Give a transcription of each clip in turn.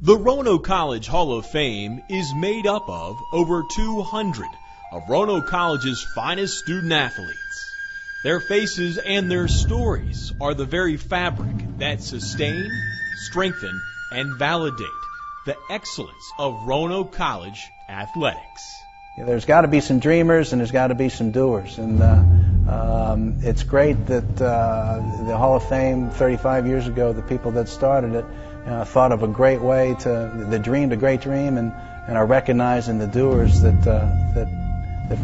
The Roanoke College Hall of Fame is made up of over 200 of Roanoke College's finest student athletes. Their faces and their stories are the very fabric that sustain, strengthen, and validate the excellence of Roanoke College athletics. There's got to be some dreamers and there's got to be some doers, and it's great that the Hall of Fame 35 years ago, the people that started it, thought of a great way to dreamed a great dream, and are recognizing the doers that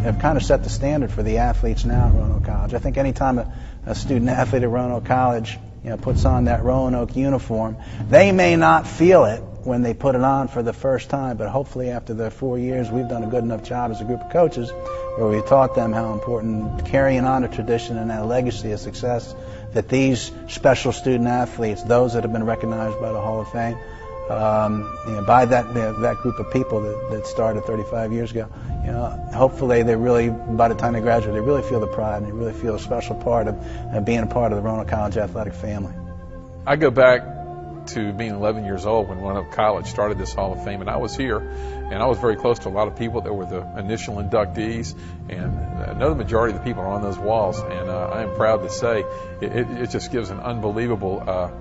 have kind of set the standard for the athletes now at Roanoke College. I think anytime a student athlete at Roanoke College puts on that Roanoke uniform, they may not feel it when they put it on for the first time, but hopefully after the 4 years we've done a good enough job as a group of coaches where we've taught them how important carrying on a tradition and that legacy of success, that these special student athletes, those that have been recognized by the Hall of Fame, by that group of people that started 35 years ago, hopefully they really, by the time they graduate, they really feel the pride and they really feel a special part of being a part of the Roanoke College athletic family. I go back to being 11 years old when Roanoke College started this Hall of Fame, and I was here, and I was very close to a lot of people that were the initial inductees, and I know the majority of the people are on those walls, and I am proud to say it just gives an unbelievable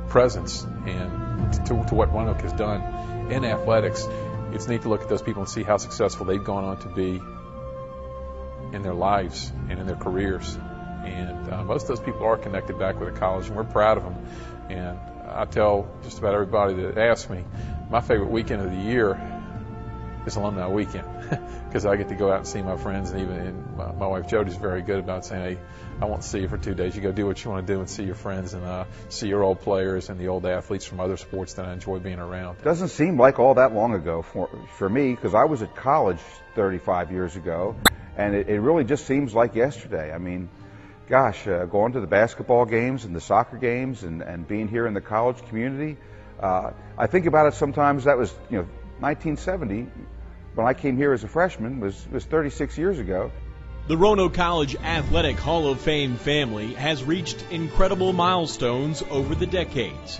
presence and to what Roanoke has done in athletics. It's neat to look at those people and see how successful they've gone on to be in their lives and in their careers, and most of those people are connected back with the college, and we're proud of them. And I tell just about everybody that asks me, my favorite weekend of the year is Alumni Weekend, because I get to go out and see my friends, and even my wife Jody's very good about saying, hey, I won't see you for 2 days. You go do what you want to do and see your friends and see your old players and the old athletes from other sports that I enjoy being around. It doesn't seem like all that long ago for me, because I was at college 35 years ago, and it really just seems like yesterday. I mean, gosh, going to the basketball games and the soccer games and being here in the college community, I think about it sometimes. That was 1970 when I came here as a freshman, was 36 years ago. The Roanoke College Athletic Hall of Fame family has reached incredible milestones over the decades.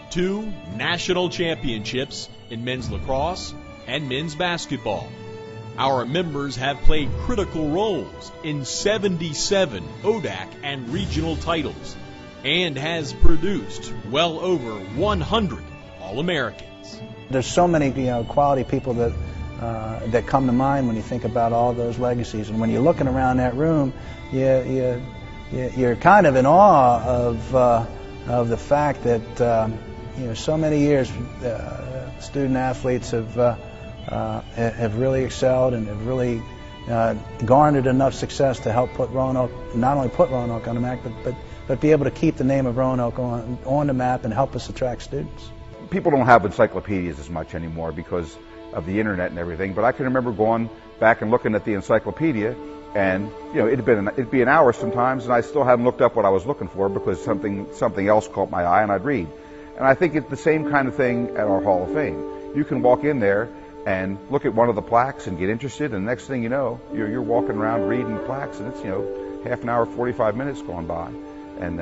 2 national championships in men's lacrosse and men's basketball. Our members have played critical roles in 77 ODAC and regional titles and has produced well over 100 All-Americans. There's so many quality people that come to mind when you think about all those legacies, and when you're looking around that room, you're kind of in awe of the fact that so many years student athletes have really excelled and have really garnered enough success to help put Roanoke, not only put Roanoke on the map, but be able to keep the name of Roanoke on the map and help us attract students. People don't have encyclopedias as much anymore because of the internet and everything, but I can remember going back and looking at the encyclopedia, and it'd be an hour sometimes, and I still hadn't looked up what I was looking for because something else caught my eye, and I'd read. And I think it's the same kind of thing at our Hall of Fame. You can walk in there and look at one of the plaques and get interested, and the next thing you know, you're walking around reading plaques, and it's half an hour, 45 minutes gone by, and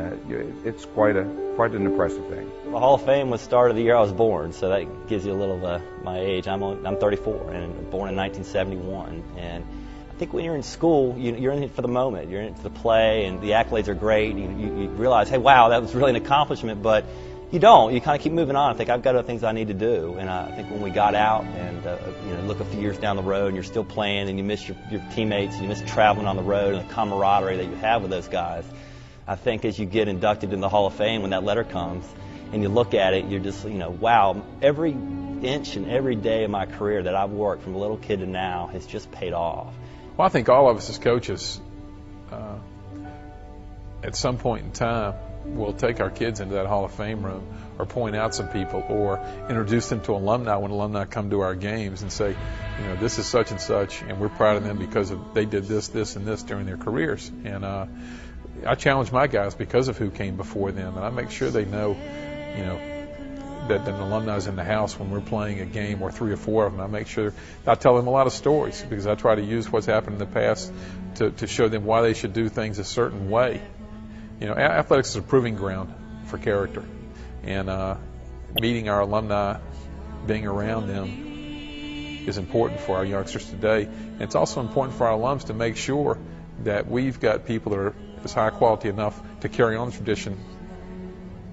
it's quite an impressive thing. The Hall of Fame was started the year I was born, so that gives you a little of my age. I'm 34 and born in 1971, and I think when you're in school, you're in it for the moment, you're in it for the play, and the accolades are great. You realize, hey, wow, that was really an accomplishment, but you don't. You kind of keep moving on. I think I've got other things I need to do, and I think when we got out and look a few years down the road, and you're still playing, and you miss your teammates, and you miss traveling on the road and the camaraderie that you have with those guys. I think as you get inducted in the Hall of Fame, when that letter comes and you look at it, you're just, wow, every inch and every day of my career that I've worked from a little kid to now has just paid off. Well, I think all of us as coaches, at some point in time, will take our kids into that Hall of Fame room or point out some people or introduce them to alumni when alumni come to our games and say, this is such and such, and we're proud of them because they did this, this, and this during their careers. And I challenge my guys because of who came before them, and I make sure they know, that an alumni is in the house when we're playing a game, or 3 or 4 of them. I make sure I tell them a lot of stories because I try to use what's happened in the past to show them why they should do things a certain way. Athletics is a proving ground for character, and meeting our alumni, being around them is important for our youngsters today. And it's also important for our alums to make sure that we've got people that are as high quality enough to carry on the tradition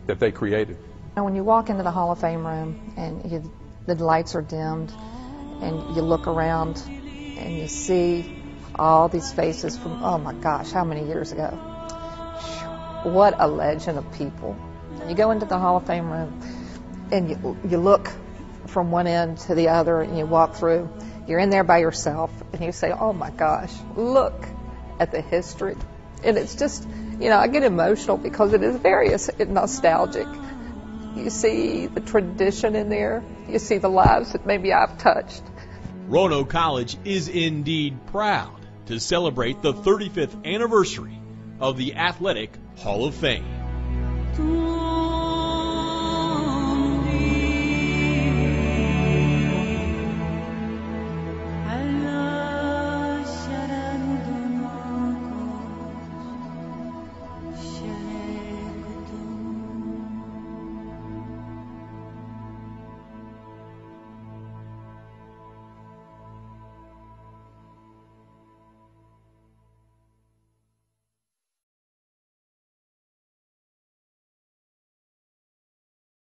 that they created. When you walk into the Hall of Fame room and the lights are dimmed and you look around and you see all these faces from, oh my gosh, how many years ago? What a legend of people. You go into the Hall of Fame room and you look from one end to the other and you walk through. You're in there by yourself and you say, oh my gosh, look at the history. And it's just, I get emotional because it is very nostalgic. You see the tradition in there. You see the lives that maybe I've touched. Roanoke College is indeed proud to celebrate the 35th anniversary of the Athletic Hall of Fame.